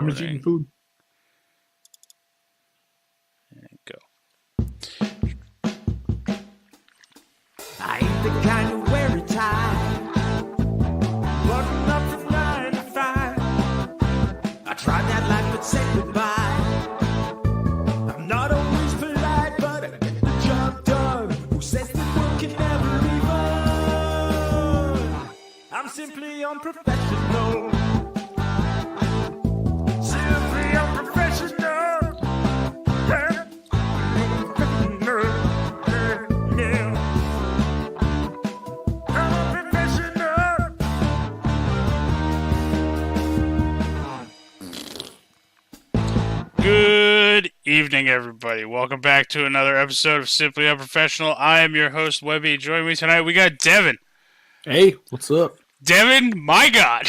I'm just eating food. And go. I ain't the kind to wear a tie. Button up from 9 to 5. I tried that life but said goodbye. I'm not always polite, but I get the job done. Who says the world can never be fun? I'm simply unprofessional. Simply unprofessional. Yeah. Yeah. I'm unprofessional. Good evening, everybody. Welcome back to another episode of Simply Unprofessional. I am your host, Webby. Joining me tonight, we got Devin. Hey, what's up? Devin, my God.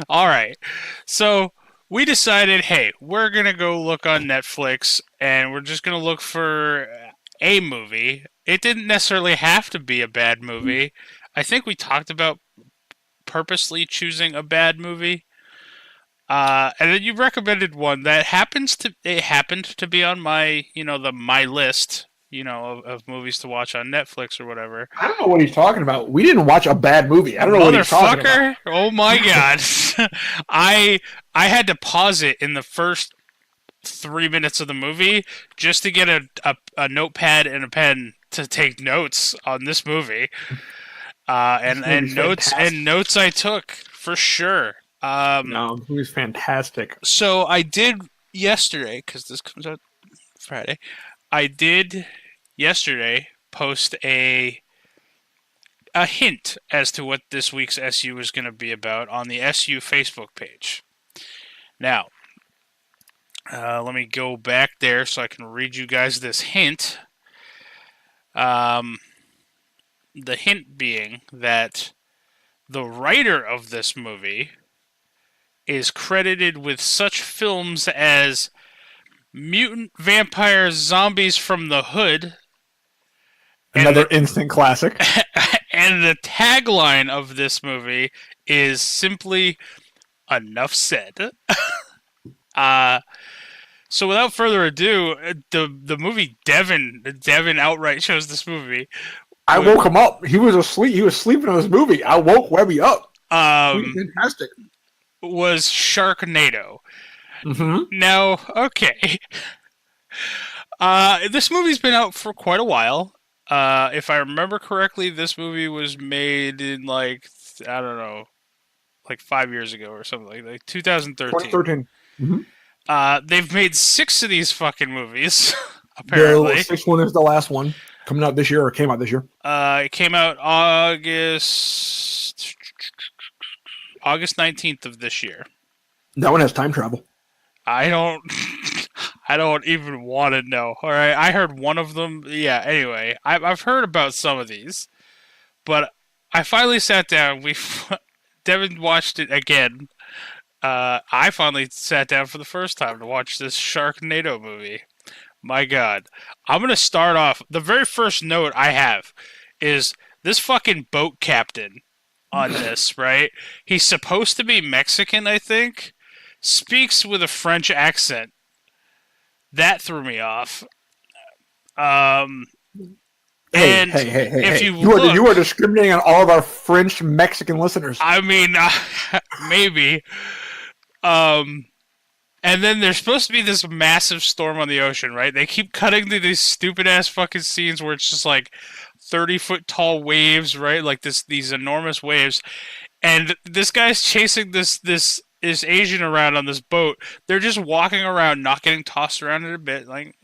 All right. So we decided, hey, we're going to go look on Netflix and we're just going to look for a movie. It didn't necessarily have to be a bad movie. I think we talked about purposely choosing a bad movie. And then you recommended one that happened to be on my, my list, of movies to watch on Netflix or whatever. I don't know what he's talking about. We didn't watch a bad movie. I don't know what he's talking about. Motherfucker! Oh my God. I had to pause it in the first 3 minutes of the movie just to get a notepad and a pen to take notes on this movie. And notes I took for sure. No, the movie's fantastic. So I did yesterday, because this comes out Friday. I did yesterday post a hint as to what this week's SU was going to be about on the SU Facebook page. Now, let me go back there so I can read you guys this hint. The hint being that the writer of this movie is credited with such films as Mutant Vampire Zombies from the Hood. Another instant classic. And the tagline of this movie is simply, "Enough said." So without further ado, the movie Devin outright chose this movie. I woke him up. He was asleep. He was sleeping on this movie. I woke Webby up. Fantastic. Was Sharknado. Mm-hmm. Now, okay. This movie's been out for quite a while. If I remember correctly, this movie was made in, I don't know, 5 years ago or something, like 2013. 2013. Mm-hmm. They've made 6 of these fucking movies, apparently. The 6th one is the last one. Coming out this year, or came out this year? It came out August 19th of this year. That one has time travel. I don't even want to know. All right, I heard one of them. Yeah. Anyway, I've heard about some of these, but I finally sat down. Devin watched it again. I finally sat down for the first time to watch this Sharknado movie. My God, I'm gonna start off. The very first note I have is this fucking boat captain on this, right? He's supposed to be Mexican, I think. Speaks with a French accent. That threw me off. Hey. You are discriminating on all of our French Mexican listeners. I mean, maybe. And then there's supposed to be this massive storm on the ocean, right? They keep cutting to these stupid-ass fucking scenes where it's just 30-foot tall waves, right? These enormous waves. And this guy's chasing this Asian around on this boat. They're just walking around, not getting tossed around in a bit, right?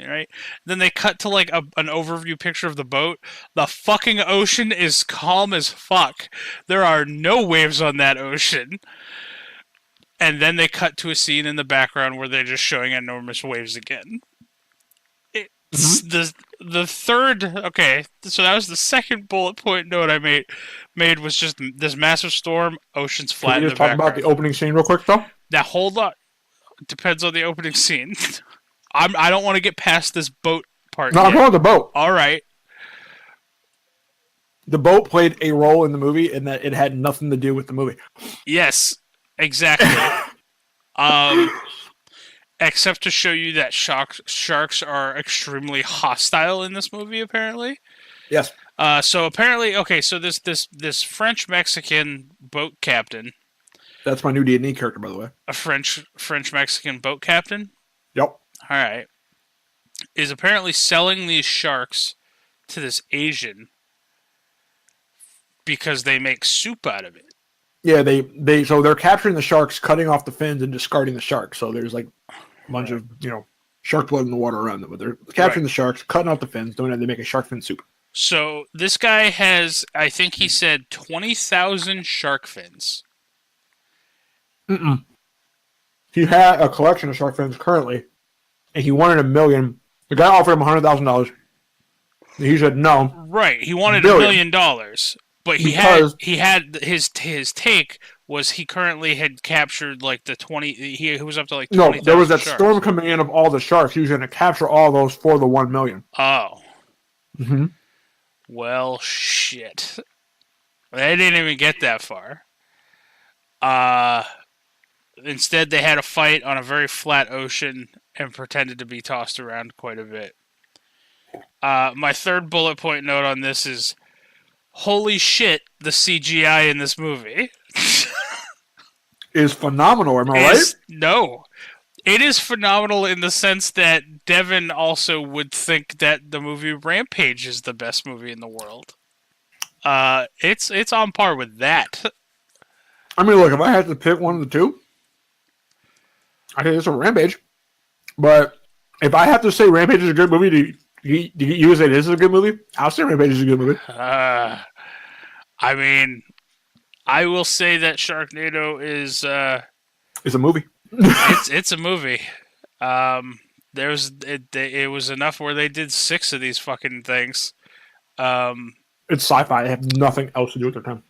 Then they cut to an overview picture of the boat. The fucking ocean is calm as fuck. There are no waves on that ocean. And then they cut to a scene in the background where they're just showing enormous waves again. The third, okay, so that was the second bullet point note I made was just this massive storm, ocean's flat. Can we just talk about the opening scene real quick, though? Now hold on, depends on the opening scene. I don't want to get past this boat part. No, I'm talking about the boat. All right. The boat played a role in the movie, in that it had nothing to do with the movie. Yes, exactly. Except to show you that sharks are extremely hostile in this movie, apparently. Yes. So apparently, okay, so this French Mexican boat captain, That's my new D&D character, by the way. a French Mexican boat captain, Yep. all right, is apparently selling these sharks to this Asian because they make soup out of it. Yeah, so they're capturing the sharks, cutting off the fins, and discarding the sharks. So there's like a bunch of shark blood in the water around them. But they're capturing the sharks, cutting off the fins, doing that. They make a shark fin soup. So this guy has, I think he said, 20,000 shark fins. He had a collection of shark fins currently, and he wanted $1 million. The guy offered him $100,000. He said no. Right, he wanted $1 million, but he had his take was he currently had captured like the 20. He was up to like 20. No, there was that sharks. storm coming in of all the sharks. He was going to capture all those for the $1 million. Oh. Mm-hmm. Well, shit. They didn't even get that far. Instead, they had a fight on a very flat ocean and pretended to be tossed around quite a bit. My third bullet point note on this is, holy shit, the CGI in this movie is phenomenal, am I right? No. It is phenomenal in the sense that Devin also would think that the movie Rampage is the best movie in the world. It's on par with that. I mean, look, if I had to pick one of the two, I think it's a Rampage. But if I have to say Rampage is a good movie, do you say this is a good movie? I'll say Rampage is a good movie. I mean, I will say that Sharknado is it's a movie. it's a movie. It was enough where they did 6 of these fucking things. It's sci-fi. They have nothing else to do with their time.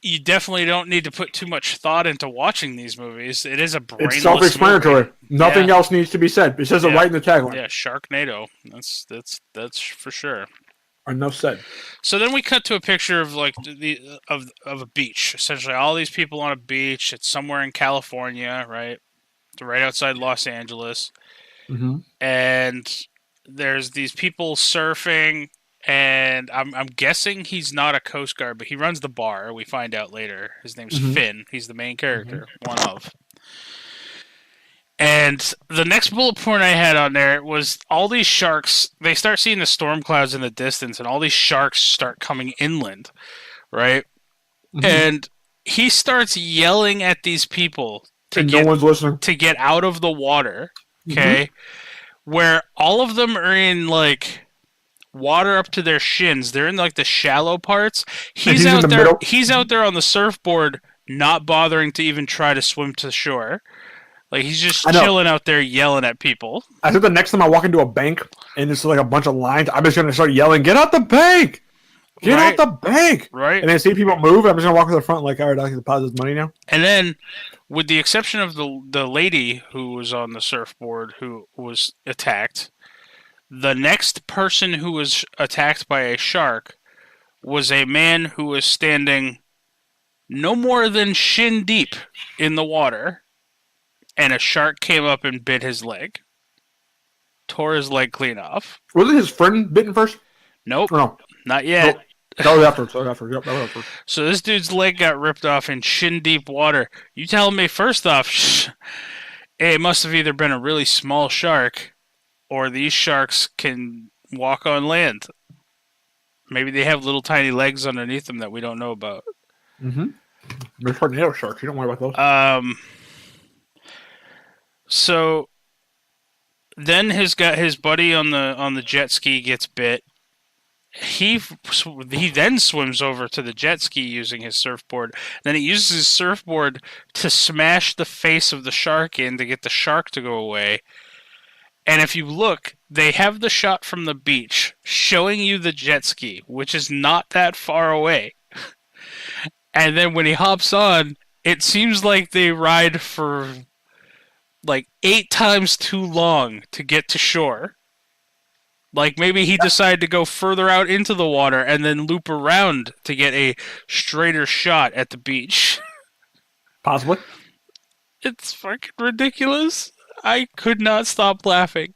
You definitely don't need to put too much thought into watching these movies. It is a brainless It's self-explanatory. movie. Nothing else needs to be said. It says it right in the tagline. Yeah, Sharknado. That's for sure. Enough said. So then we cut to a picture of like of a beach. Essentially, all these people on a beach. It's somewhere in California, right? It's right outside Los Angeles. Mm-hmm. And there's these people surfing, and I'm guessing he's not a Coast Guard, but he runs the bar. We find out later. His name's Finn. He's the main character, one of. And the next bullet point I had on there was all these sharks. They start seeing the storm clouds in the distance, and all these sharks start coming inland, right? And he starts yelling at these people no one's listening. To get out of the water, okay? Where all of them are in like water up to their shins. They're in like the shallow parts. He's out there. He's out there on the surfboard, not bothering to even try to swim to shore. Like he's just chilling out there, yelling at people. I think the next time I walk into a bank and it's like a bunch of lines, I'm just gonna start yelling, "Get out the bank! Get out the bank!" Right. And then see people move. I'm just gonna walk to the front, like, "All right, I can deposit this money now." And then, with the exception of the lady who was on the surfboard who was attacked, the next person who was attacked by a shark was a man who was standing no more than shin deep in the water, and a shark came up and bit his leg. Tore his leg clean off. Wasn't his friend bitten first? Nope. No. Not yet. Nope. That was after. Yep, that was after. So this dude's leg got ripped off in shin-deep water. You telling me, first off, it must have either been a really small shark, or these sharks can walk on land. Maybe they have little tiny legs underneath them that we don't know about. Mm-hmm. They're tornado sharks. You don't worry about those. So then his buddy on the jet ski gets bit. He then swims over to the jet ski using his surfboard. Then he uses his surfboard to smash the face of the shark in to get the shark to go away. And if you look, they have the shot from the beach showing you the jet ski, which is not that far away. And then when he hops on, it seems like they ride for like 8 times too long to get to shore. Like maybe he decided to go further out into the water and then loop around to get a straighter shot at the beach. Possibly. It's fucking ridiculous. I could not stop laughing.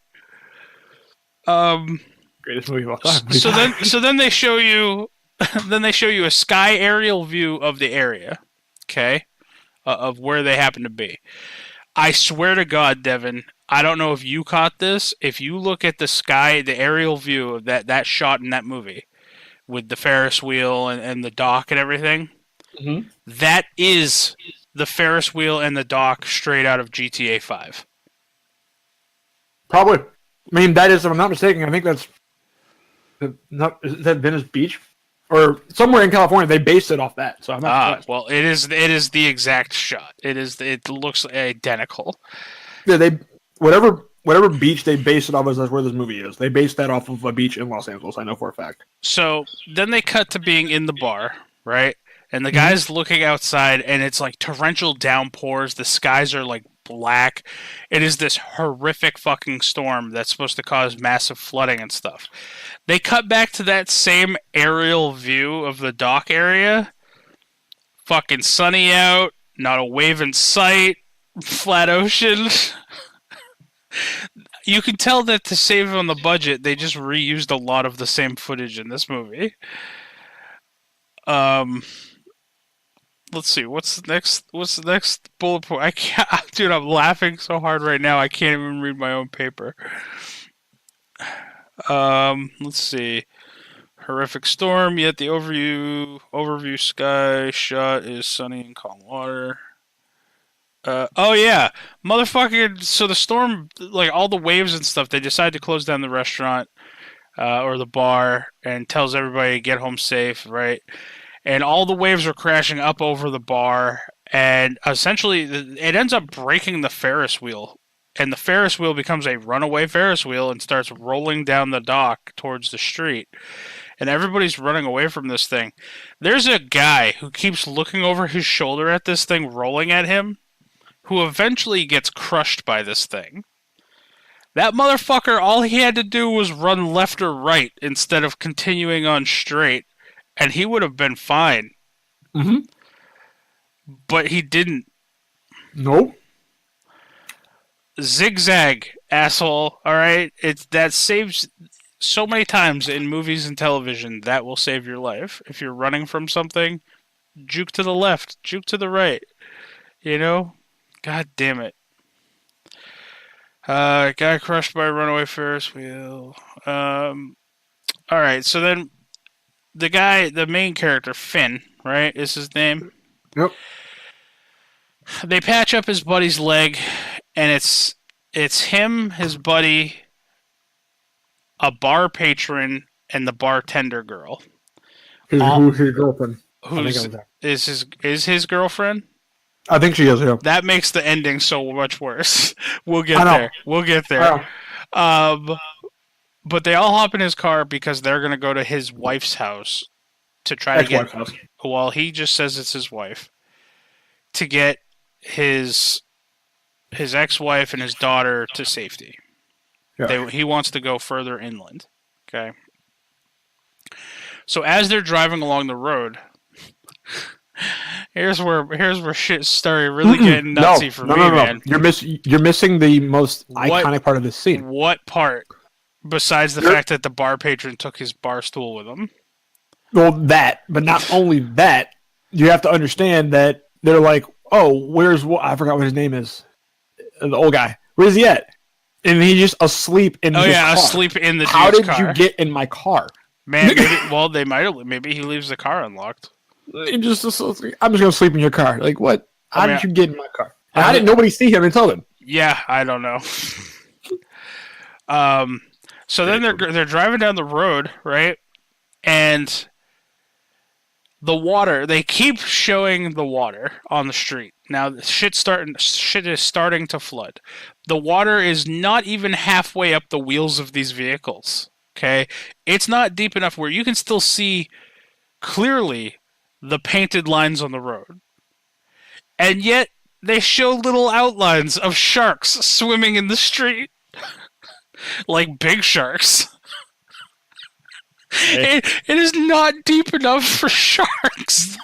Greatest movie of all time. So then they show you a sky aerial view of the area, okay, of where they happen to be. I swear to God, Devin, I don't know if you caught this. If you look at the aerial view of that shot in that movie with the Ferris wheel and the dock and everything, that is the Ferris wheel and the dock straight out of GTA 5. Probably. I mean, that is, if I'm not mistaken, I think that's is that Venice Beach? Or somewhere in California, they based it off that. So I'm not surprised. Well, it is the exact shot. It looks identical. Yeah, whatever beach they based it off of, that's where this movie is. They based that off of a beach in Los Angeles, I know for a fact. So then they cut to being in the bar, right? And the guy's looking outside, and it's like torrential downpours. The skies are like black. It is this horrific fucking storm that's supposed to cause massive flooding and stuff. They cut back to that same aerial view of the dock area. Fucking sunny out, not a wave in sight, flat ocean. You can tell that to save on the budget, they just reused a lot of the same footage in this movie. Let's see. What's the next bullet point? I can't, dude. I'm laughing so hard right now. I can't even read my own paper. Let's see. Horrific storm. Yet the overview sky shot is sunny and calm water. Oh yeah, motherfucker. So the storm, like all the waves and stuff, they decide to close down the restaurant or the bar and tells everybody to get home safe, right? And all the waves are crashing up over the bar, and essentially it ends up breaking the Ferris wheel. And the Ferris wheel becomes a runaway Ferris wheel and starts rolling down the dock towards the street. And everybody's running away from this thing. There's a guy who keeps looking over his shoulder at this thing rolling at him, who eventually gets crushed by this thing. That motherfucker, all he had to do was run left or right instead of continuing on straight. And he would have been fine. Mm-hmm. But he didn't. Nope. Zigzag, asshole. Alright? That saves so many times in movies and television. That will save your life. If you're running from something, juke to the left, juke to the right. You know? God damn it. Guy crushed by a runaway Ferris wheel. Alright, so then the main character, Finn, right, is his name? Yep. They patch up his buddy's leg, and it's him, his buddy, a bar patron, and the bartender girl. Who's his girlfriend? Is his girlfriend? I think she is, yeah. That makes the ending so much worse. We'll get there. We'll get there. But they all hop in his car because they're going to go to his wife's house to try to get... house. Well, he just says it's his wife. To get his ex-wife and his daughter to safety. Yeah. He wants to go further inland. Okay. So as they're driving along the road... Here's where shit started really getting nutsy for me, man. You're missing the most iconic part of this scene. What part? Besides the fact that the bar patron took his bar stool with him. Well, but not only that, you have to understand that they're like, oh, I forgot what his name is. The old guy. Where's he at? And he's just asleep in his car. Asleep in the dude's How did car. you get in my car? Man, maybe he leaves the car unlocked. I'm just gonna sleep in your car. Like what? How did you get in my car? How did nobody see him and tell them? Yeah, I don't know. So then they're driving down the road, right? And the water. They keep showing the water on the street. Now shit is starting to flood. The water is not even halfway up the wheels of these vehicles. Okay, it's not deep enough where you can still see clearly the painted lines on the road. And yet, they show little outlines of sharks swimming in the street. Like big sharks. Hey. It is not deep enough for sharks.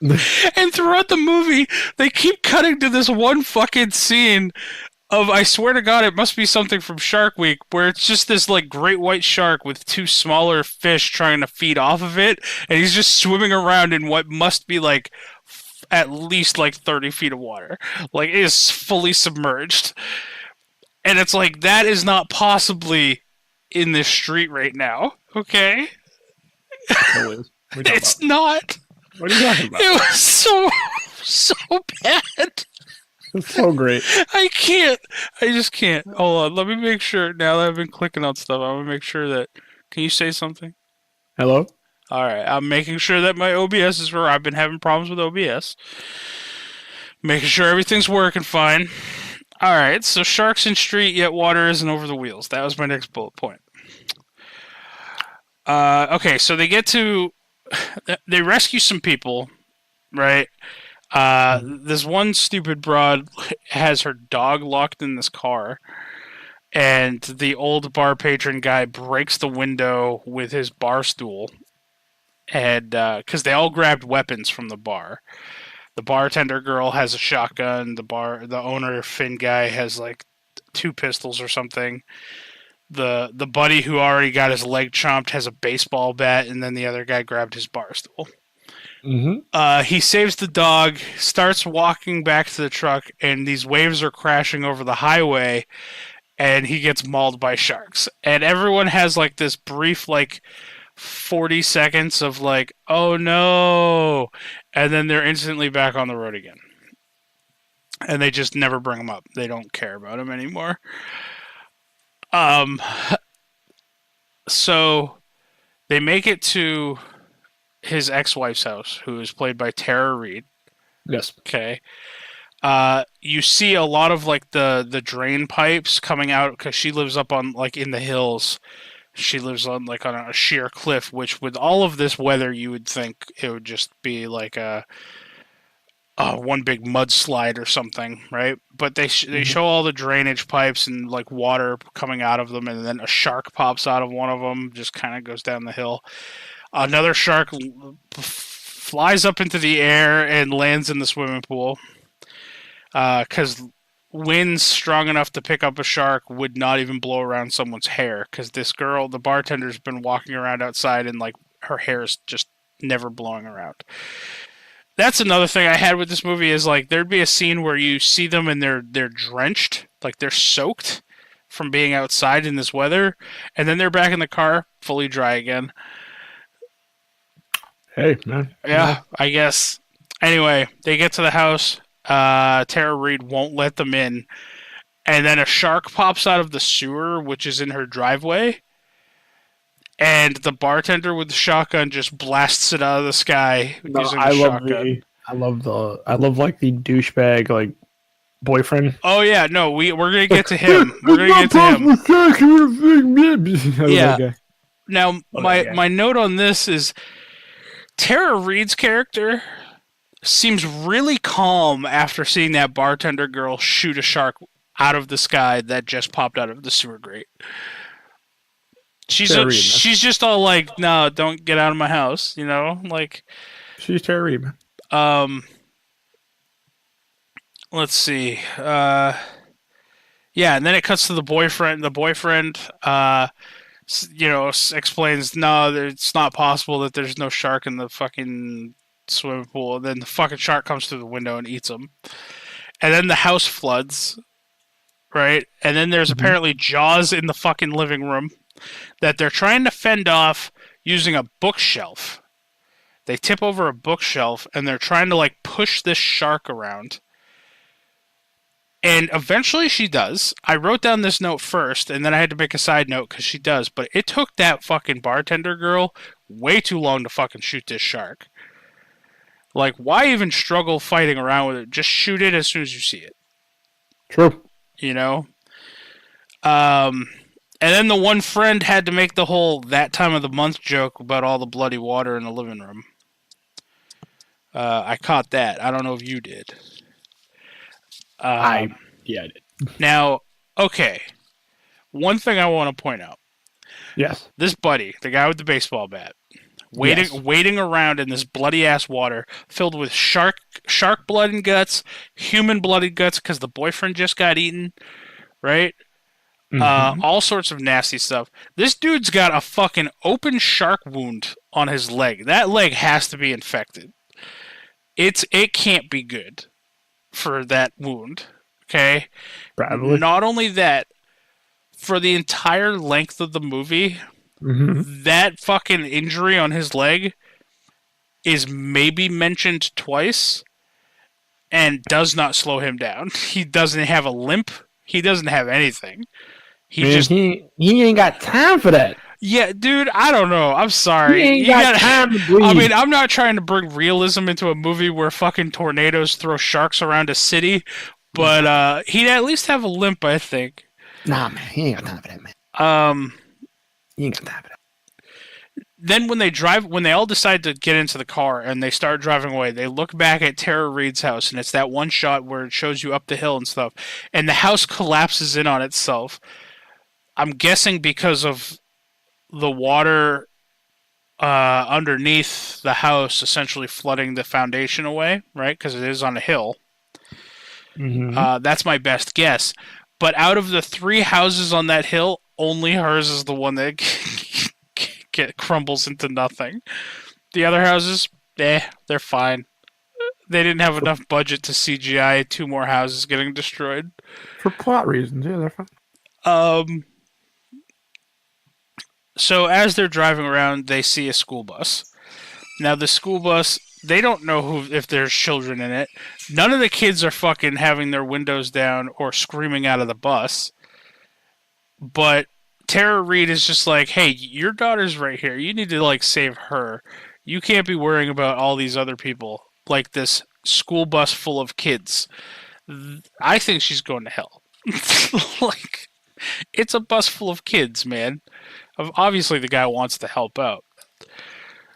And throughout the movie, they keep cutting to this one fucking scene of, I swear to God, it must be something from Shark Week, where it's just this like great white shark with two smaller fish trying to feed off of it, and he's just swimming around in what must be like at least like 30 feet of water. Like, it is fully submerged. And it's like, that is not possibly in this street right now, okay? It's not. What are you talking about? It was so bad. It's so great. I can't. I just can't. Hold on. Let me make sure. Now that I've been clicking on stuff, I want to make sure that. Can you say something? Hello? All right. I'm making sure that my OBS is where I've been having problems with OBS. Making sure everything's working fine. All right. So sharks in street, yet water isn't over the wheels. That was my next bullet point. Okay. So they get to. They rescue some people, right? This one stupid broad has her dog locked in this car, and the old bar patron guy breaks the window with his bar stool, and because they all grabbed weapons from the bar. The bartender girl has a shotgun. The owner Finn guy has like 2 pistols or something. The buddy who already got his leg chomped has a baseball bat, and then the other guy grabbed his bar stool. Mm-hmm. He saves the dog, starts walking back to the truck, and these waves are crashing over the highway, and he gets mauled by sharks. And everyone has like this brief, like 40 seconds of like, oh no, and then they're instantly back on the road again. And they just never bring him up. They don't care about him anymore. So they make it to his ex-wife's house, who is played by Tara Reid. Yes. Okay. You see a lot of like the drain pipes coming out because she lives up on like in the hills. She lives on like on a sheer cliff, which with all of this weather, you would think it would just be like a one big mudslide or something, right? But they show all the drainage pipes and like water coming out of them, and then a shark pops out of one of them, just kind of goes down the hill. Another shark flies up into the air and lands in the swimming pool because winds strong enough to pick up a shark would not even blow around someone's hair, because this girl, the bartender's been walking around outside and like her hair's just never blowing around. That's another thing I had with this movie is like there'd be a scene where you see them and they're drenched, like they're soaked from being outside in this weather, and then they're back in the car fully dry again. Hey, man. Yeah, I guess. Anyway, they get to the house. Tara Reid won't let them in, and then a shark pops out of the sewer, which is in her driveway. And the bartender with the shotgun just blasts it out of the sky using the shotgun. I love like the douchebag like boyfriend. Oh yeah, no, we're gonna get to him. We're gonna get to him. Yeah. Now my note on this is Tara Reid's character seems really calm after seeing that bartender girl shoot a shark out of the sky that just popped out of the sewer grate. She's just all like, no, don't get out of my house, you know? Like, she's Tara Reid, man. Let's see. Yeah, and then it cuts to the boyfriend. The boyfriend, explains, no, it's not possible that there's no shark in the fucking swimming pool. And then the fucking shark comes through the window and eats him. And then the house floods, right? And then there's apparently Jaws in the fucking living room that they're trying to fend off using a bookshelf. They tip over a bookshelf and they're trying to like push this shark around. And eventually she does. I wrote down this note first and then I had to make a side note because she does. But it took that fucking bartender girl way too long to fucking shoot this shark. Like, why even struggle fighting around with it? Just shoot it as soon as you see it. True. You know? And then the one friend had to make the whole that time of the month joke about all the bloody water in the living room. I caught that. I don't know if you did. I did. Now, okay. One thing I want to point out. Yes. This buddy, the guy with the baseball bat, waiting around in this bloody ass water filled with shark blood and guts, human blood and guts because the boyfriend just got eaten, right? All sorts of nasty stuff. This dude's got a fucking open shark wound on his leg. That leg has to be infected. It can't be good for that wound. Okay? Probably. Not only that, for the entire length of the movie, that fucking injury on his leg is maybe mentioned twice and does not slow him down. He doesn't have a limp. He doesn't have anything. He ain't got time for that. Yeah, dude, I don't know. I'm sorry. He ain't got time to breathe. I mean, I'm not trying to bring realism into a movie where fucking tornadoes throw sharks around a city, but he'd at least have a limp, I think. Nah, man, he ain't got time for that, man. He ain't got time for that. Then when they all decide to get into the car and they start driving away, they look back at Tara Reid's house, and it's that one shot where it shows you up the hill and stuff, and the house collapses in on itself. I'm guessing because of the water underneath the house essentially flooding the foundation away, right? Because it is on a hill. That's my best guess. But out of the 3 houses on that hill, only hers is the one that crumbles into nothing. The other houses, they're fine. They didn't have enough budget to CGI 2 more houses getting destroyed. For plot reasons, yeah, they're fine. So as they're driving around, they see a school bus. Now the school bus, they don't know if there's children in it. None of the kids are fucking having their windows down or screaming out of the bus. But Tara Reid is just like, hey, your daughter's right here. You need to, like, save her. You can't be worrying about all these other people, like this school bus full of kids. I think she's going to hell. Like, it's a bus full of kids, man. Obviously, the guy wants to help out.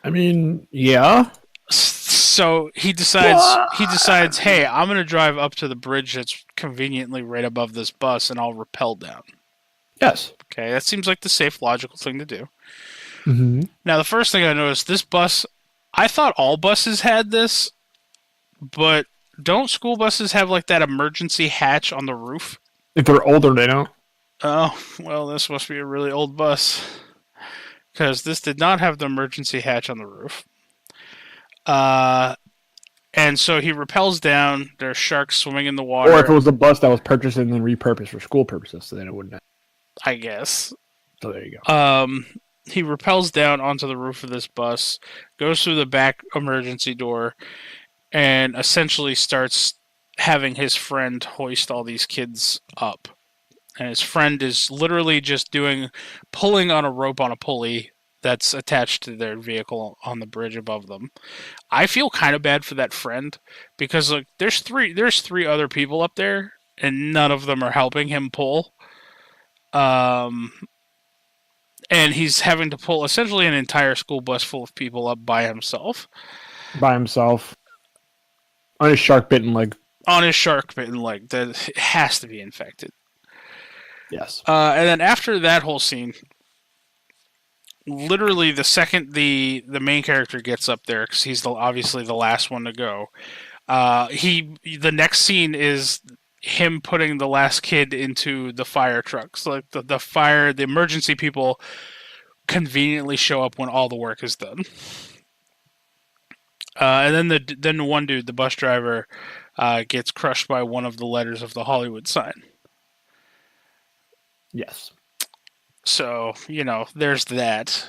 I mean, yeah. So he decides, hey, I'm going to drive up to the bridge that's conveniently right above this bus, and I'll rappel down. Yes. Okay, that seems like the safe, logical thing to do. Now, the first thing I noticed, this bus, I thought all buses had this, but don't school buses have, like, that emergency hatch on the roof? If they're older, they don't. Oh, well, this must be a really old bus. Because this did not have the emergency hatch on the roof. And so he rappels down. There's sharks swimming in the water. Or if it was a bus that was purchased and then repurposed for school purposes, so then it wouldn't have. I guess. So there you go. He rappels down onto the roof of this bus, goes through the back emergency door, and essentially starts having his friend hoist all these kids up. And his friend is literally just pulling on a rope on a pulley that's attached to their vehicle on the bridge above them. I feel kind of bad for that friend because, look, there's three other people up there and none of them are helping him pull. And he's having to pull essentially an entire school bus full of people up by himself. On his shark-bitten leg. That has to be infected. Yes. And then after that whole scene, literally the second the main character gets up there, because he's obviously the last one to go, the next scene is him putting the last kid into the fire truck. So like the emergency people conveniently show up when all the work is done. And then the one dude, the bus driver, gets crushed by one of the letters of the Hollywood sign. Yes. So, there's that.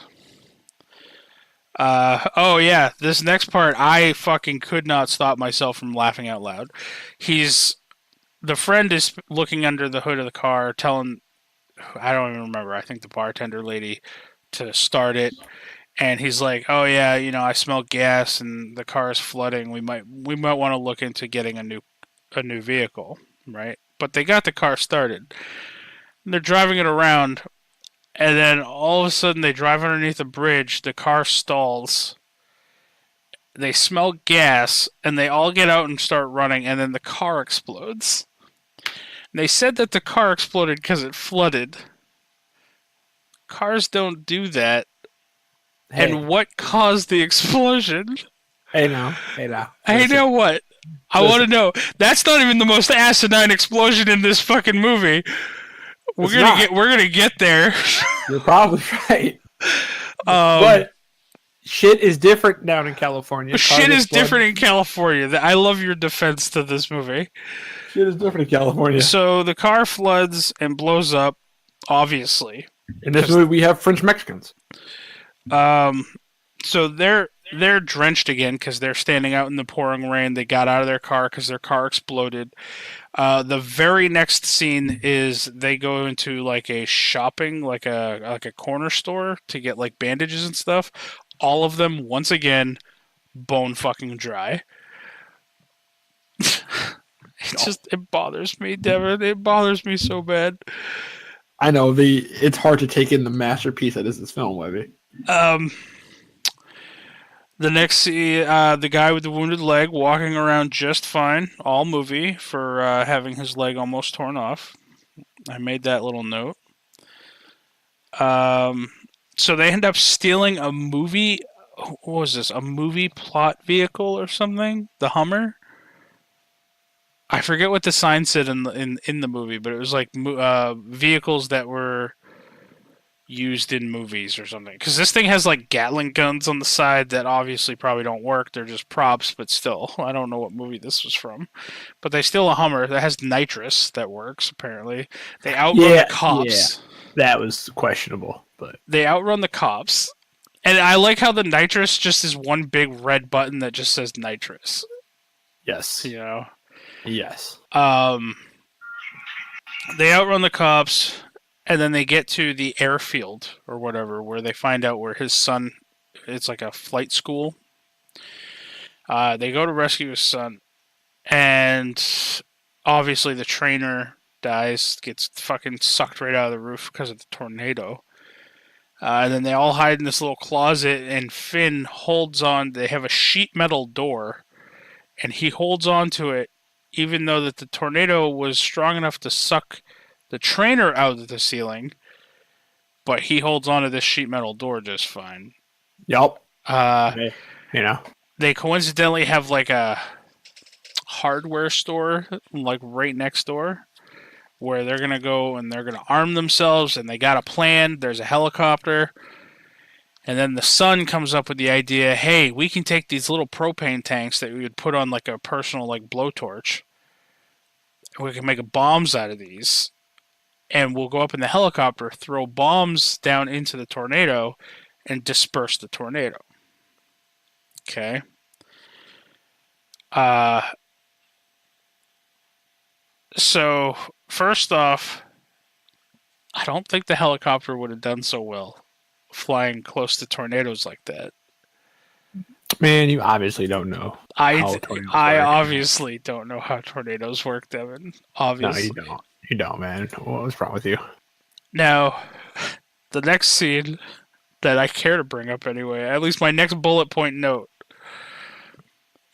Oh yeah, this next part, I fucking could not stop myself from laughing out loud. The friend is looking under the hood of the car, telling, I don't even remember, I think the bartender lady, to start it. And he's like, oh yeah, I smell gas and the car is flooding. We might want to look into getting a new vehicle, right? But they got the car started. They're driving it around, and then all of a sudden they drive underneath a bridge, the car stalls, they smell gas, and they all get out and start running, and then the car explodes. And they said that the car exploded because it flooded. Cars don't do that. And what caused the explosion? Hey now. I know what. I want to know. That's not even the most asinine explosion in this fucking movie. We're gonna get there. You're probably right. But shit is different down in California. Shit is different in California. I love your defense to this movie. Shit is different in California. So the car floods and blows up, obviously. In this movie, we have French Mexicans. So they're drenched again because they're standing out in the pouring rain. They got out of their car because their car exploded. The very next scene is they go into like a shopping, like a corner store to get like bandages and stuff. All of them, once again, bone fucking dry. It bothers me, Devin. It bothers me so bad. I know it's hard to take in the masterpiece that is this film, Webby. The next scene, the guy with the wounded leg walking around just fine all movie for having his leg almost torn off. I made that little note. So they end up stealing a movie. What was this? A movie plot vehicle or something? The Hummer. I forget what the sign said in the movie, but it was like vehicles that were used in movies or something. Because this thing has like Gatling guns on the side that obviously probably don't work. They're just props, but still, I don't know what movie this was from. But they steal a Hummer that has nitrous that works. Apparently, they outrun the cops. Yeah. That was questionable, but they outrun the cops. And I like how the nitrous just is one big red button that just says nitrous. Yes. You know? Yes. They outrun the cops, and then they get to the airfield or whatever, where they find out where his son, it's like a flight school. They go to rescue his son, and obviously the trainer dies, gets fucking sucked right out of the roof because of the tornado. And then they all hide in this little closet, and Finn holds on. They have a sheet metal door, and he holds on to it, even though that the tornado was strong enough to suck the trainer out of the ceiling. But he holds on to this sheet metal door just fine. Yup. They coincidentally have like a hardware store like right next door, where they're going to go and they're going to arm themselves, and they got a plan. There's a helicopter. And then the son comes up with the idea, hey, we can take these little propane tanks that we would put on like a personal like blowtorch. We can make bombs out of these. And we'll go up in the helicopter, throw bombs down into the tornado, and disperse the tornado. Okay. So, first off, I don't think the helicopter would have done so well flying close to tornadoes like that. Man, you obviously don't know. I obviously don't know how tornadoes work, Devin. Obviously. No, you don't. You don't, man. What's wrong with you? Now, the next scene that I care to bring up anyway, at least my next bullet point note,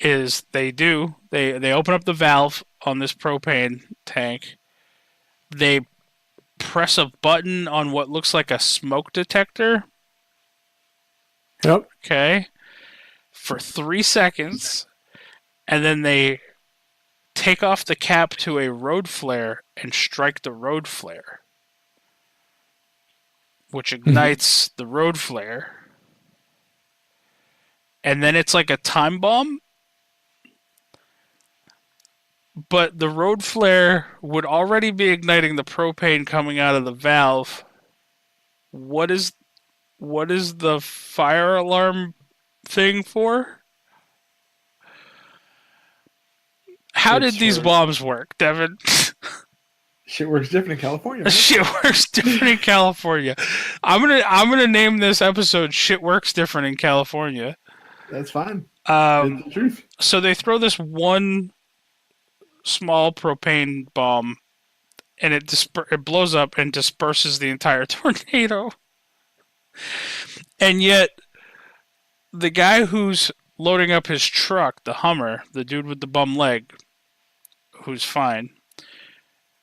is they open up the valve on this propane tank. They press a button on what looks like a smoke detector. Yep. Okay. For 3 seconds. And then they take off the cap to a road flare and strike the road flare, which ignites the road flare. And then it's like a time bomb. But the road flare would already be igniting the propane coming out of the valve. What is the fire alarm thing for? How did these bombs work, Devin? Shit works different in California. Shit works different in California. I'm gonna name this episode "Shit Works Different in California." That's fine. That's the truth. So they throw this one small propane bomb, and it blows up and disperses the entire tornado. And yet, the guy who's loading up his truck, the Hummer, the dude with the bum leg, who's fine,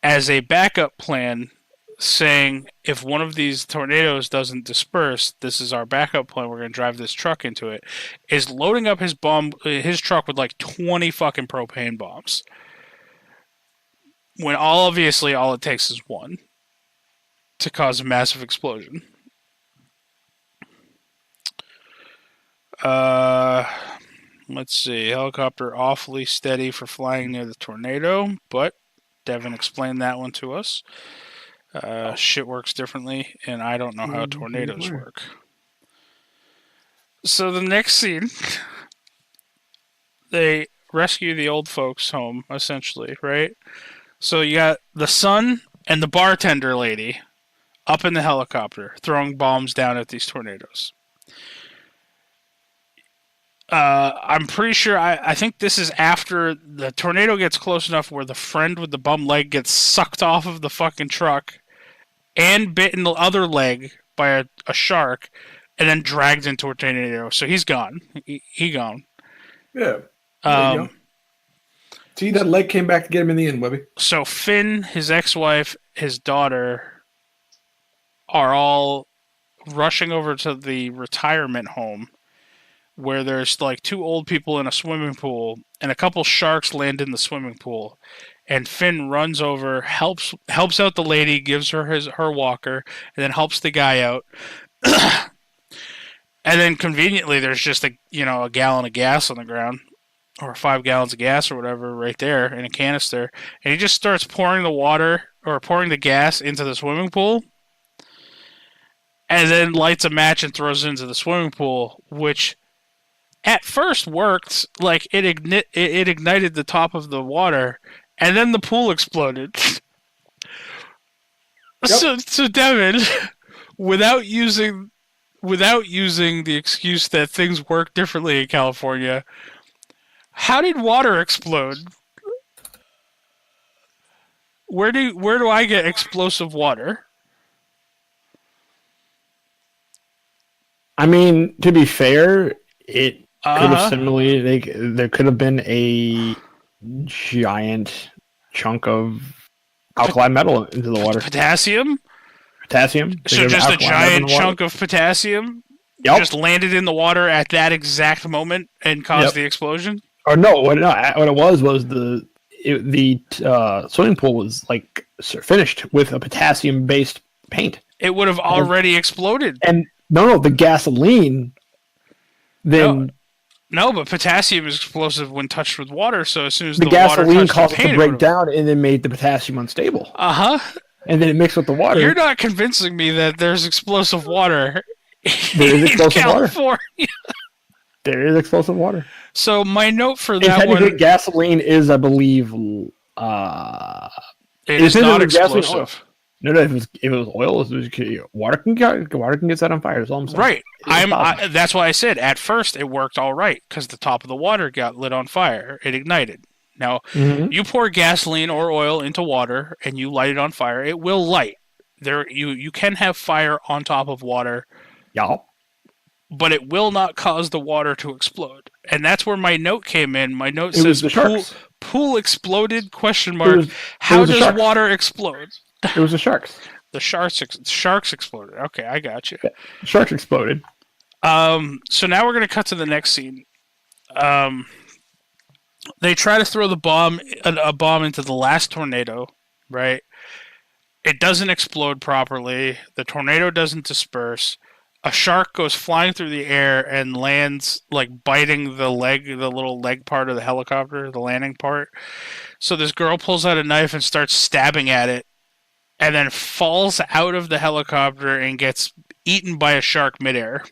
as a backup plan, saying if one of these tornadoes doesn't disperse, this is our backup plan. We're going to drive this truck into it. Is loading up his truck with like 20 fucking propane bombs. When obviously all it takes is one to cause a massive explosion. Let's see. Helicopter awfully steady for flying near the tornado, but Devin explained that one to us. Shit works differently, and I don't know how tornadoes work. So the next scene, they rescue the old folks home, essentially, right? So you got the son and the bartender lady up in the helicopter throwing bombs down at these tornadoes. I'm pretty sure, I think this is after the tornado gets close enough where the friend with the bum leg gets sucked off of the fucking truck and bit in the other leg by a shark and then dragged into a tornado. So he's gone. He gone. Yeah. There you go. See, that leg came back to get him in the end, Webby. So Finn, his ex-wife, his daughter are all rushing over to the retirement home where there's like two old people in a swimming pool and a couple sharks land in the swimming pool. And Finn runs over, helps out the lady, gives her her walker, and then helps the guy out. And then conveniently there's just a gallon of gas on the ground, or 5 gallons of gas or whatever right there in a canister. And he just starts pouring the gas into the swimming pool. And then lights a match and throws it into the swimming pool, which at first worked. Like it ignited the top of the water, and then the pool exploded. Yep. So Devin, without using the excuse that things work differently in California, how did water explode? Where do I get explosive water? I mean, to be fair, it could have similarly. There could have been a giant chunk of alkali metal into the water. Potassium. So just a giant chunk of potassium just landed in the water at that exact moment and caused the explosion. Or no, what it was the swimming pool was like finished with a potassium-based paint. It would have already exploded. And no, the gasoline. Then no, but potassium is explosive when touched with water. So as soon as the gasoline water caused the paint, it to break down, and then made the potassium unstable. And then it mixed with the water. You're not convincing me that there's explosive water in California. Water. There is explosive water. So my note for that one, gasoline is, I believe, it is not explosive. No, if it was oil, water can get set on fire. That's all I'm saying. Right. That's why I said at first it worked all right because the top of the water got lit on fire. It ignited. Now, you pour gasoline or oil into water and you light it on fire, it will light. You can have fire on top of water. Yeah. But it will not cause the water to explode. And that's where my note came in. My note says pool exploded ? How does water explode? It was the sharks. The sharks exploded. Okay, I got you. Yeah, the sharks exploded. So now we're going to cut to the next scene. They try to throw a bomb into the last tornado, right? It doesn't explode properly. The tornado doesn't disperse. A shark goes flying through the air and lands, like biting the little leg part of the helicopter, the landing part. So this girl pulls out a knife and starts stabbing at it, and then falls out of the helicopter and gets eaten by a shark midair.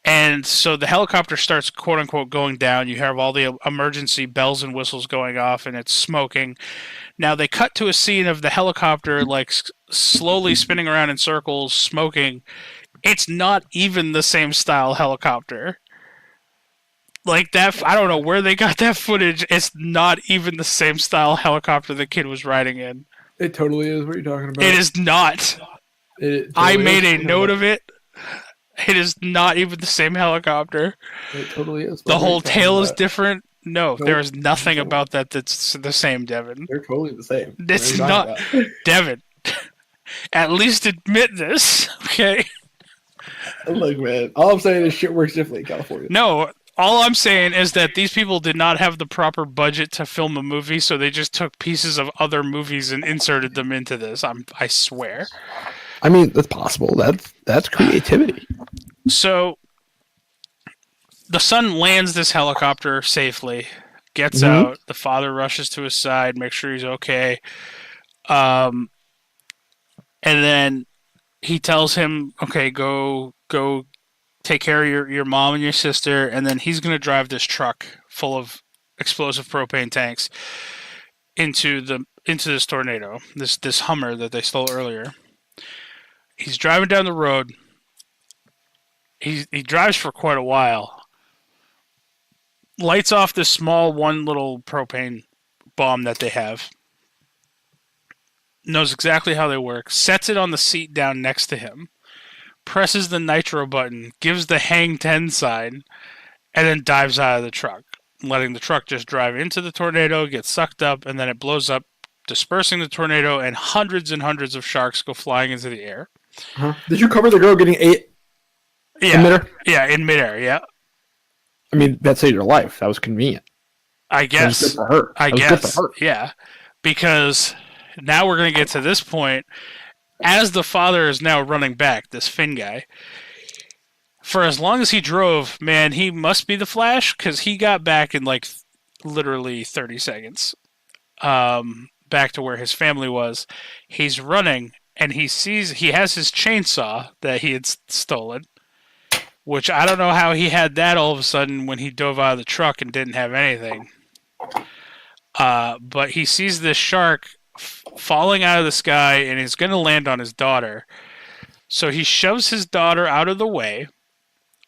And so the helicopter starts, quote unquote, going down. You have all the emergency bells and whistles going off, and it's smoking. Now they cut to a scene of the helicopter like slowly spinning around in circles, smoking. It's not even the same style helicopter. Like that, I don't know where they got that footage. It's not even the same style helicopter the kid was riding in. It totally is. What are you talking about? It is not. I made a note of it. It is not even the same helicopter. It totally is. The whole tail is different. No, there is nothing about that that's the same, Devin. They're totally the same. It's not, Devin. At least admit this, okay? Look, man. All I'm saying is shit works differently in California. No, all I'm saying is that these people did not have the proper budget to film a movie, so they just took pieces of other movies and inserted them into this. I swear. I mean, that's possible. That's creativity. So the son lands this helicopter safely, gets out. The father rushes to his side, makes sure he's okay. And then he tells him, okay, go take care of your mom and your sister, and then he's going to drive this truck full of explosive propane tanks into this tornado, this Hummer that they stole earlier. He's driving down the road. He drives for quite a while. Lights off this small one little propane bomb that they have. Knows exactly how they work. Sets it on the seat down next to him. Presses the nitro button. Gives the hang 10 sign. And then dives out of the truck. Letting the truck just drive into the tornado. Get sucked up. And then it blows up. Dispersing the tornado. And hundreds of sharks go flying into the air. Uh-huh. Did you cover the girl getting ate? Yeah. In midair? Yeah, in midair, yeah. I mean, that saved her life. That was convenient. I guess. That was good for her. I guess. Good for her. Yeah. Because now we're going to get to this point. As the father is now running back, this Finn guy, for as long as he drove, man, he must be the Flash, because he got back in like literally 30 seconds. Back to where his family was. He's running, and he has his chainsaw that he had stolen. Which I don't know how he had that all of a sudden when he dove out of the truck and didn't have anything. But he sees this shark falling out of the sky and is going to land on his daughter. So he shoves his daughter out of the way,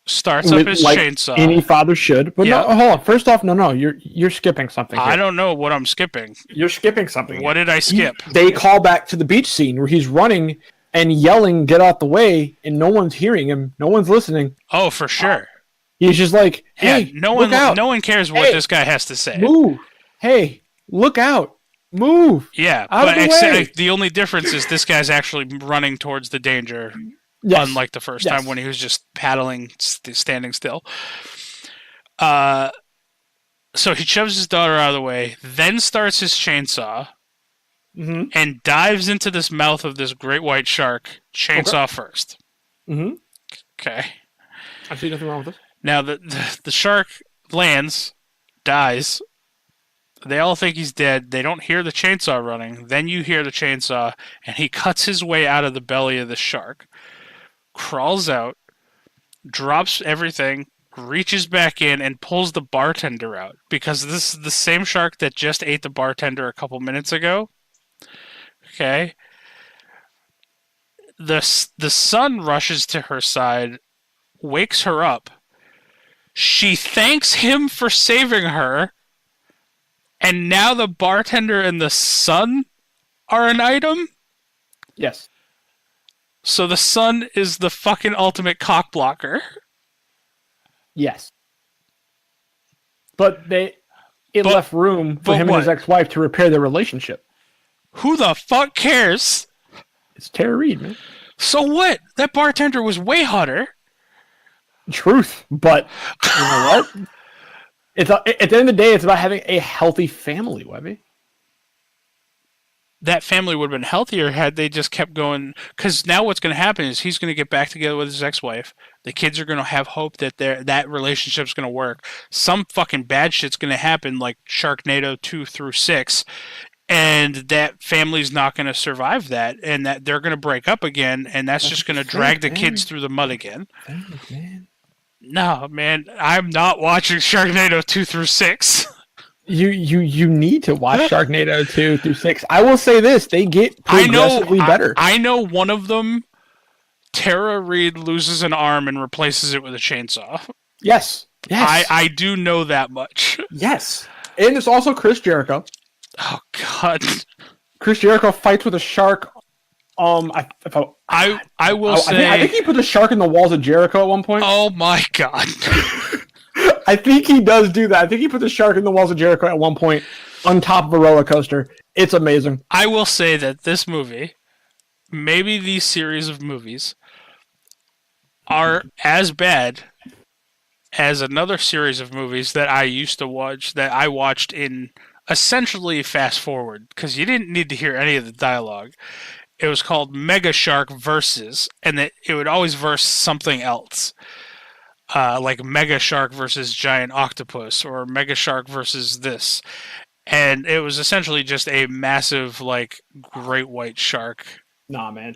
starts up his chainsaw. Any father should. But no, hold on. First off, no, you're skipping something here. I don't know what I'm skipping. You're skipping something. What did I skip? They call back to the beach scene where he's running and yelling, "Get out the way!" and no one's hearing him. No one's listening. Oh, for sure. He's just like, "Hey, no look out. No one cares what this guy has to say. Move! Hey, look out! Move!" Yeah, out but of the way. The only difference is this guy's actually running towards the danger, unlike the first time when he was just paddling, standing still. So he shoves his daughter out of the way, then starts his chainsaw. Mm-hmm. And dives into this mouth of this great white shark, chainsaw first. Mm-hmm. Okay. I see nothing wrong with this. Now, the shark lands, dies. They all think he's dead. They don't hear the chainsaw running. Then you hear the chainsaw, and he cuts his way out of the belly of the shark, crawls out, drops everything, reaches back in, and pulls the bartender out. Because this is the same shark that just ate the bartender a couple minutes ago. Okay. The son rushes to her side, wakes her up. She thanks him for saving her, and now the bartender and the son are an item? Yes. So the son is the fucking ultimate cock blocker. Yes. But it left room for him and his ex-wife to repair their relationship. Who the fuck cares? It's Tara Reid, man. So what? That bartender was way hotter. Truth, but you know what? It's at the end of the day, it's about having a healthy family, Webby. That family would have been healthier had they just kept going. Because now what's going to happen is he's going to get back together with his ex-wife. The kids are going to have hope that that relationship's going to work. Some fucking bad shit's going to happen, like Sharknado 2 through 6. And that family's not going to survive that, and that they're going to break up again, and that's just going to drag the kids through the mud again. No, man, I'm not watching Sharknado 2 through 6. You need to watch Sharknado 2 through 6. I will say this, they get progressively better. I know one of them, Tara Reid loses an arm and replaces it with a chainsaw. Yes. I do know that much. Yes. And it's also Chris Jericho. Oh God! Chris Jericho fights with a shark. I will say, I think he put a shark in the walls of Jericho at one point. Oh my God! I think he does do that. I think he put the shark in the walls of Jericho at one point on top of a roller coaster. It's amazing. I will say that this movie, maybe these series of movies, are as bad as another series of movies that I used to watch, that I watched in essentially fast forward, because you didn't need to hear any of the dialogue. It was called Mega Shark Versus, and it would always verse something else. Like Mega Shark versus Giant Octopus, or Mega Shark versus this. And it was essentially just a massive, like, great white shark. Nah, man.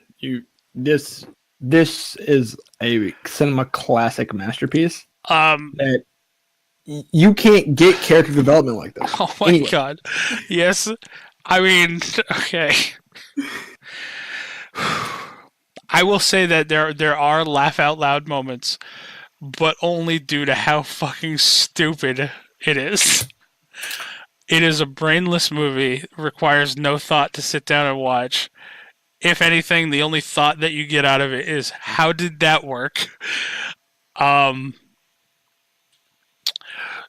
This is a cinema classic masterpiece. That you can't get character development like this. Oh my god. Yes. I mean, okay. I will say that there are laugh out loud moments, but only due to how fucking stupid it is. It is a brainless movie, requires no thought to sit down and watch. If anything, the only thought that you get out of it is, how did that work?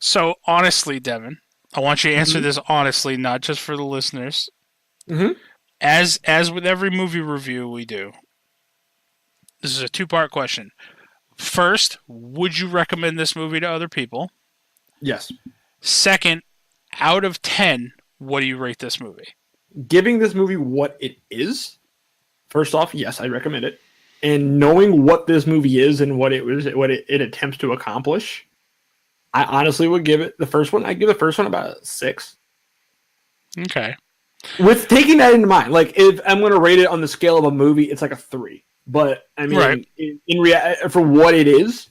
So honestly, Devin, I want you to answer this honestly, not just for the listeners. Mm-hmm. As with every movie review we do, this is a two-part question. First, would you recommend this movie to other people? Yes. Second, out of 10, what do you rate this movie? Giving this movie what it is, first off, yes, I recommend it. And knowing what this movie is and what it attempts to accomplish, I honestly would give it the first one. I give the first one about a 6. Okay. With taking that into mind, like if I'm going to rate it on the scale of a movie, it's like a 3. But I mean, right. For what it is,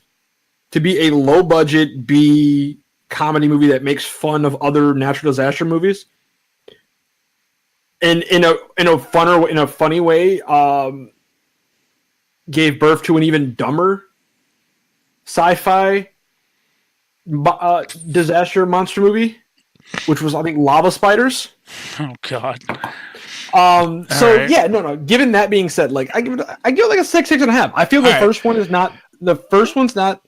to be a low budget B comedy movie that makes fun of other natural disaster movies, and in a funny way, gave birth to an even dumber sci-fi disaster monster movie, which was, I think, Lava Spiders. Oh god. Right. Yeah, no. Given that being said, like I give it like a 6.5. I feel the first one's not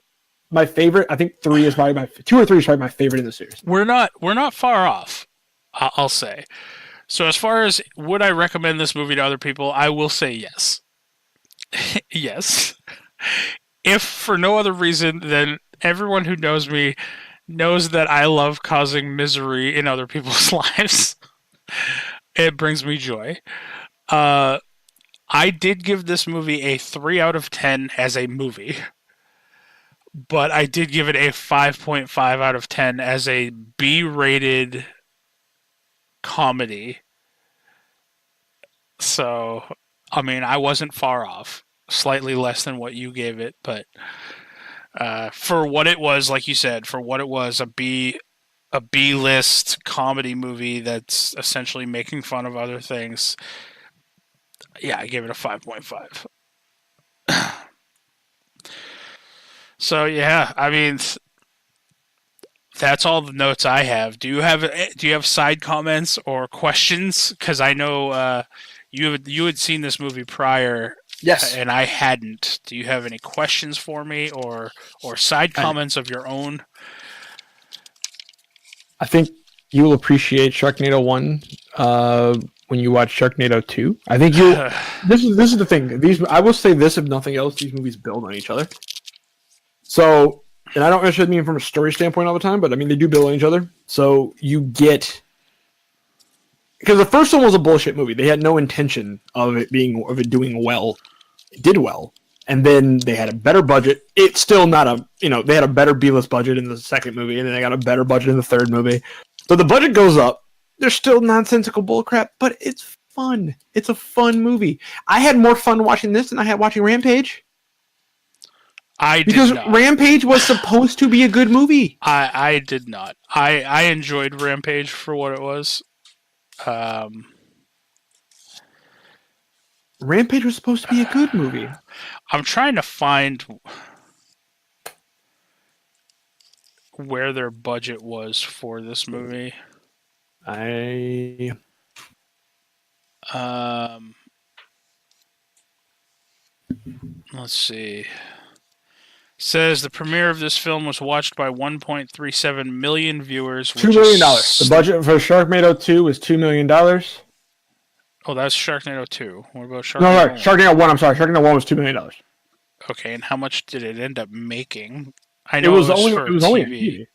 my favorite. I think 3 is probably 2 or 3 is probably my favorite in the series. We're not far off, I'll say. So as far as would I recommend this movie to other people, I will say yes. Yes. If for no other reason than everyone who knows me knows that I love causing misery in other people's lives. It brings me joy. I did give this movie a 3 out of 10 as a movie. But I did give it a 5.5 out of 10 as a B-rated comedy. So, I mean, I wasn't far off. Slightly less than what you gave it, but for what it was, like you said, for what it was, a B-list comedy movie that's essentially making fun of other things. Yeah, I gave it a 5.5. So yeah, I mean, that's all the notes I have. Do you have side comments or questions? Because I know you had seen this movie prior. Yes. And I hadn't. Do you have any questions for me or side comments of your own? I think you will appreciate Sharknado 1 when you watch Sharknado 2. I think you. This is the thing. I will say this, if nothing else, these movies build on each other. So, and I don't necessarily mean from a story standpoint all the time, but I mean they do build on each other. So you get, because the first one was a bullshit movie. They had no intention of it doing well. It did well, and then they had a better budget. It's still not they had a better B-list budget in the second movie, and then they got a better budget in the third movie. So the budget goes up. There's still nonsensical bullcrap, but it's fun. It's a fun movie. I had more fun watching this than I had watching Rampage. Because Rampage was supposed to be a good movie. I did not. I enjoyed Rampage for what it was. Rampage was supposed to be a good movie. I'm trying to find where their budget was for this movie. Let's see. Says the premiere of this film was watched by 1.37 million viewers. $2 million. The budget for Sharknado 2 was $2 million. Oh, that's Sharknado 2. What about Sharknado No, 1? Sharknado 1. I'm sorry. Sharknado 1 was $2 million. Okay, and how much did it end up making? I It know was it only for on TV. TV.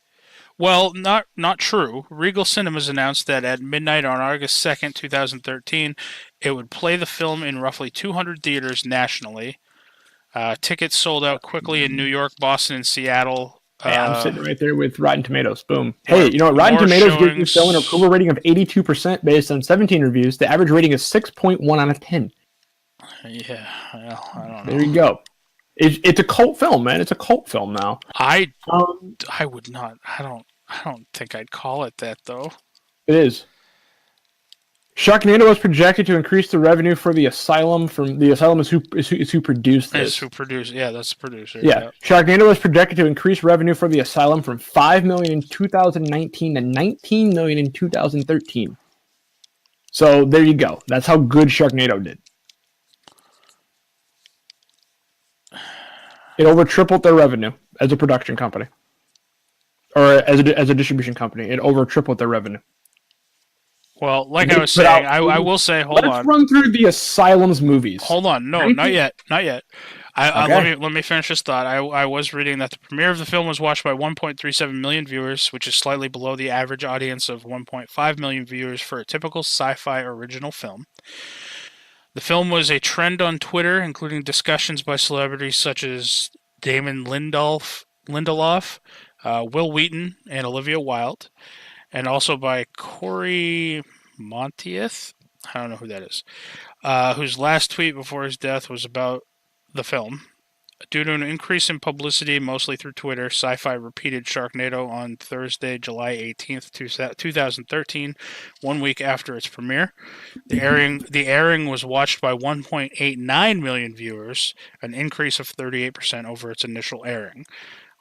Well, not true. Regal Cinemas announced that at midnight on August 2nd, 2013, it would play the film in roughly 200 theaters nationally. Tickets sold out quickly in New York, Boston, and Seattle. Hey, I'm sitting right there with Rotten Tomatoes. Boom. Hey, you know what? Rotten Tomatoes gives this film an approval rating of 82% based on 17 reviews. The average rating is 6.1 out of 10. Yeah, well, I don't know. There you go. It's a cult film, man. It's a cult film now. I would not. I don't think I'd call it that though. It is. Sharknado was projected to increase the revenue for the Asylum. From the Asylum is who produced this. Is who produced? Yeah, that's the producer. Yeah. Sharknado was projected to increase revenue for the Asylum from $5 million in 2019 to $19 million in 2013. So there you go. That's how good Sharknado did. It over tripled their revenue as a production company, or as a distribution company. It over tripled their revenue. Well, like I was saying, I will say, hold on. Let's run through the Asylum's movies. Hold on. No, not yet. Not yet. Let me finish this thought. I was reading that the premiere of the film was watched by 1.37 million viewers, which is slightly below the average audience of 1.5 million viewers for a typical sci-fi original film. The film was a trend on Twitter, including discussions by celebrities such as Damon Lindelof, Will Wheaton, and Olivia Wilde, and also by Corey Monteith. I don't know who that is. Whose last tweet before his death was about the film. Due to an increase in publicity, mostly through Twitter, Sci-Fi repeated Sharknado on Thursday, July 18th, 2013, 1 week after its premiere. The airing was watched by 1.89 million viewers, an increase of 38% over its initial airing.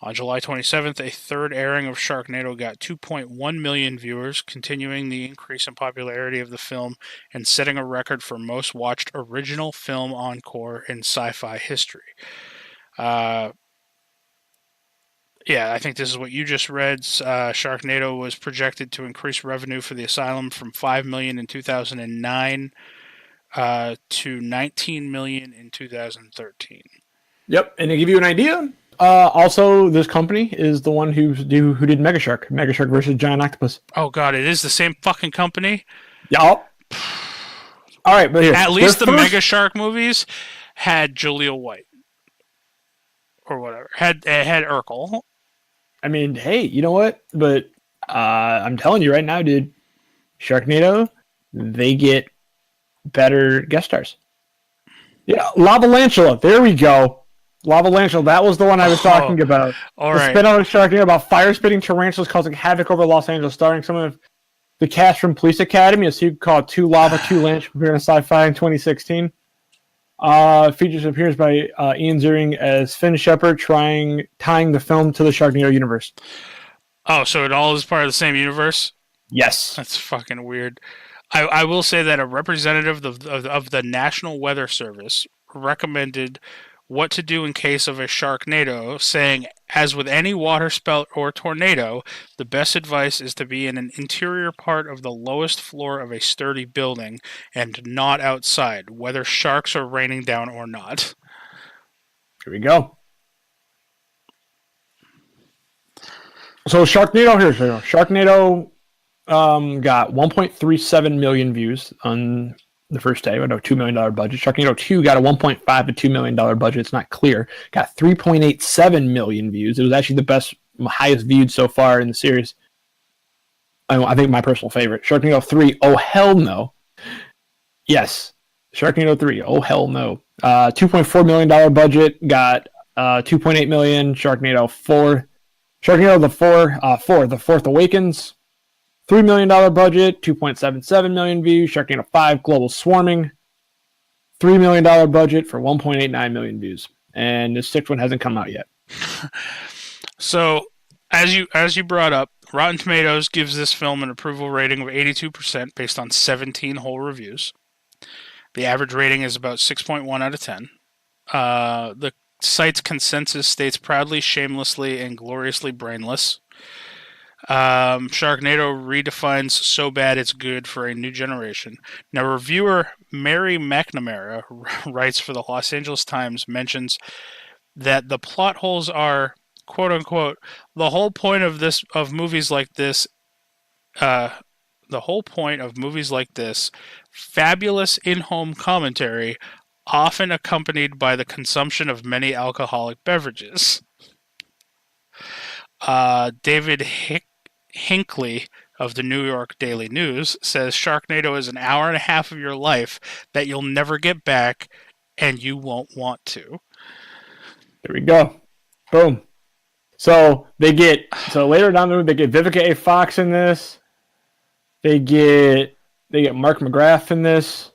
On July 27th, a third airing of Sharknado got 2.1 million viewers, continuing the increase in popularity of the film and setting a record for most watched original film encore in sci-fi history. Yeah, I think this is what you just read. Sharknado was projected to increase revenue for the Asylum from $5 million in 2009 to $19 million in 2013. Yep, and to give you an idea, also this company is the one who did Mega Shark versus Giant Octopus. Oh god, it is the same fucking company. Yup. All right, but here, at least the Mega Shark movies had Julia White. Or whatever. Had Urkel. I mean, hey, you know what? But I'm telling you right now, dude, Sharknado, they get better guest stars. Yeah, Lavalantula. There we go. Lavalantula. That was the one I was talking about. All the right. spin-off of Sharknado about fire-spitting tarantulas causing havoc over Los Angeles, starring some of the cast from Police Academy, as you call it, Two Lava, Two Lynch, appearing on Sci-Fi in 2016. Features appearance by Ian Ziering as Finn Shepard tying the film to the Sharknado universe. Oh, so it all is part of the same universe? Yes. That's fucking weird. I will say that a representative of the National Weather Service recommended what to do in case of a Sharknado, saying, as with any waterspout or tornado, the best advice is to be in an interior part of the lowest floor of a sturdy building and not outside, whether sharks are raining down or not. Here we go. So Sharknado got 1.37 million views on the first day with a $2 million budget. Sharknado 2 got a $1.5 to $2 million budget. It's not clear. Got 3.87 million views. It was actually the highest viewed so far in the series. I think my personal favorite. Sharknado 3, oh hell no. Yes. Sharknado 3, oh hell no. $2.4 million budget, got 2.8 million. Sharknado 4. Sharknado The Fourth Awakens. $3 million budget, 2.77 million views. Sharknado 5, Global Swarming, $3 million budget for 1.89 million views. And the sixth one hasn't come out yet. So, as you brought up, Rotten Tomatoes gives this film an approval rating of 82% based on 17 whole reviews. The average rating is about 6.1 out of 10. The site's consensus states proudly, shamelessly, and gloriously brainless. Sharknado redefines so bad it's good for a new generation. Now, reviewer Mary McNamara writes for the Los Angeles Times, mentions that the plot holes are, quote unquote, the whole point of movies like this. The whole point of movies like this, fabulous in-home commentary, often accompanied by the consumption of many alcoholic beverages. David Hinckley of the New York Daily News says Sharknado is an hour and a half of your life that you'll never get back, and you won't want to. There we go. Boom. So later down the road they get Vivica A. Fox in this. They get Mark McGrath in this.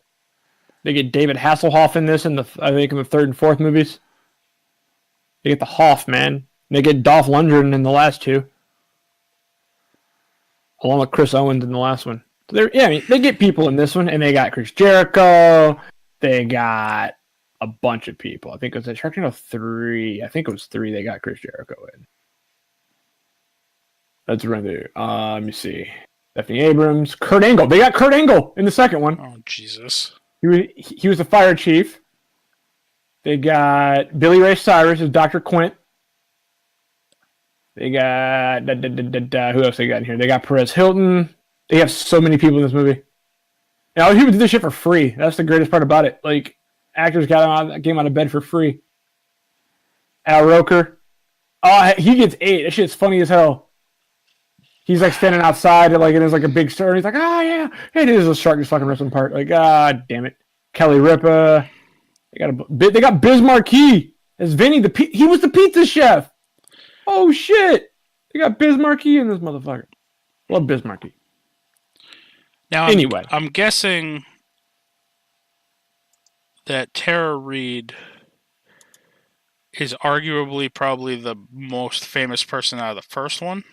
They get David Hasselhoff in this in the third and fourth movies. They get the Hoff, man. They get Dolph Lundgren in the last two, along with Chris Owens in the last one. So they get people in this one, and they got Chris Jericho. They got a bunch of people. I think it was Sharknado 3. I think it was 3 they got Chris Jericho in. Let's run through. Let me see. Stephanie Abrams, Kurt Angle. They got Kurt Angle in the second one. Oh, Jesus. He was the fire chief. They got Billy Ray Cyrus as Dr. Quint. They got who else they got in here? They got Perez Hilton. They have so many people in this movie. And all people do this shit for free. That's the greatest part about it. Like, actors came out of bed for free. Al Roker. Oh, he gets 8. That shit's funny as hell. He's like standing outside and there's like a big stir. And he's like, yeah, it is a shark just fucking ripping apart. Like, damn it. Kelly Ripa. They got Biz Marquis as Vinny. He was the pizza chef. Oh shit! They got Biz Marquis in this motherfucker. Love Biz Marquis. Now, anyway, I'm guessing that Tara Reid is arguably probably the most famous person out of the first one.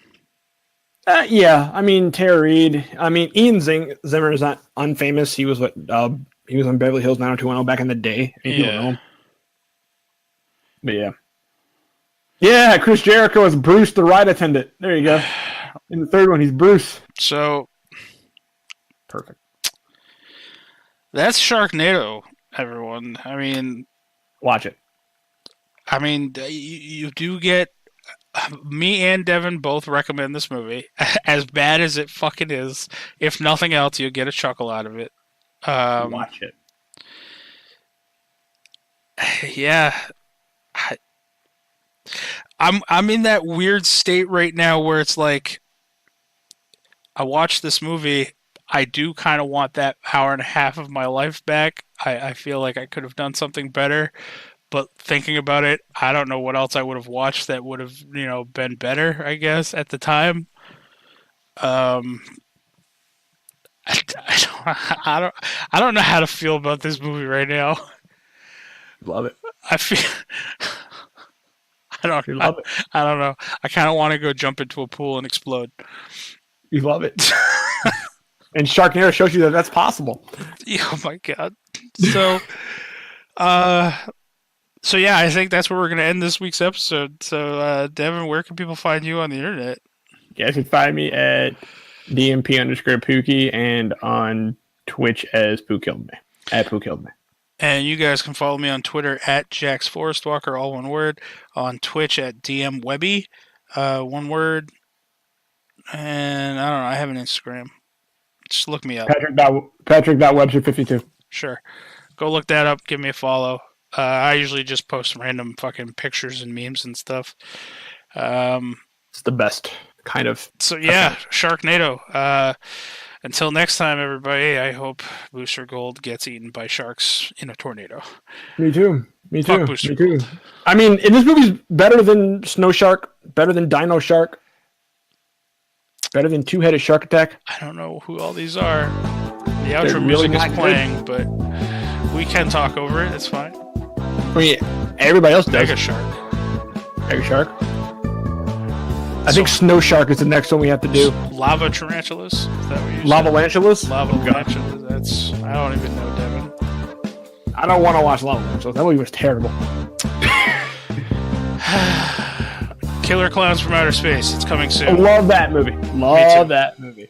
Yeah, I mean Tara Reid. I mean Ian Zimmer is not unfamous. He was he was on Beverly Hills 90210 back in the day. I mean, people know him. But yeah. Yeah, Chris Jericho is Bruce the ride attendant. There you go. In the third one, he's Bruce. So perfect. That's Sharknado, everyone. I mean, watch it. I mean, you do get me and Devin both recommend this movie. As bad as it fucking is, if nothing else, you'll get a chuckle out of it. Watch it. Yeah. I'm in that weird state right now where it's like I watched this movie. I do kind of want that hour and a half of my life back. I feel like I could have done something better. But thinking about it, I don't know what else I would have watched that would have, been better, I guess, at the time. I don't know how to feel about this movie right now. Love it. I feel I don't know. I kind of want to go jump into a pool and explode. You love it. And Sharknado shows you that that's possible. Oh my god. So yeah, I think that's where we're going to end this week's episode. So, Devin, where can people find you on the internet? You guys can find me at DMP_Pookie and on Twitch as Poo Killed Me. At Poo Killed Me. And you guys can follow me on Twitter at Jax Forestwalker, all one word. On Twitch at DM Webby, one word. And I don't know, I have an Instagram. Just look me up. Patrick.Webster52. Sure. Go look that up. Give me a follow. I usually just post random fucking pictures and memes and stuff. It's the best kind of. So yeah, Sharknado. Until next time, everybody, I hope Booster Gold gets eaten by sharks in a tornado. Me too. Fuck Booster Gold. I mean, this movie's better than Snow Shark, better than Dino Shark, better than Two-Headed Shark Attack. I don't know who all these are. The outro music is playing, but we can talk over it. It's fine. I mean, everybody else does. Mega Shark. Mega Shark. I think Snow Shark is the next one we have to do. Lava Tarantulas? Is that what you said? Lava-lantulas? Lava Tarantulas. I don't even know, Devin. I don't want to watch Lava-lantulas. That movie was terrible. Killer Clowns from Outer Space. It's coming I soon. love that movie. Love that movie.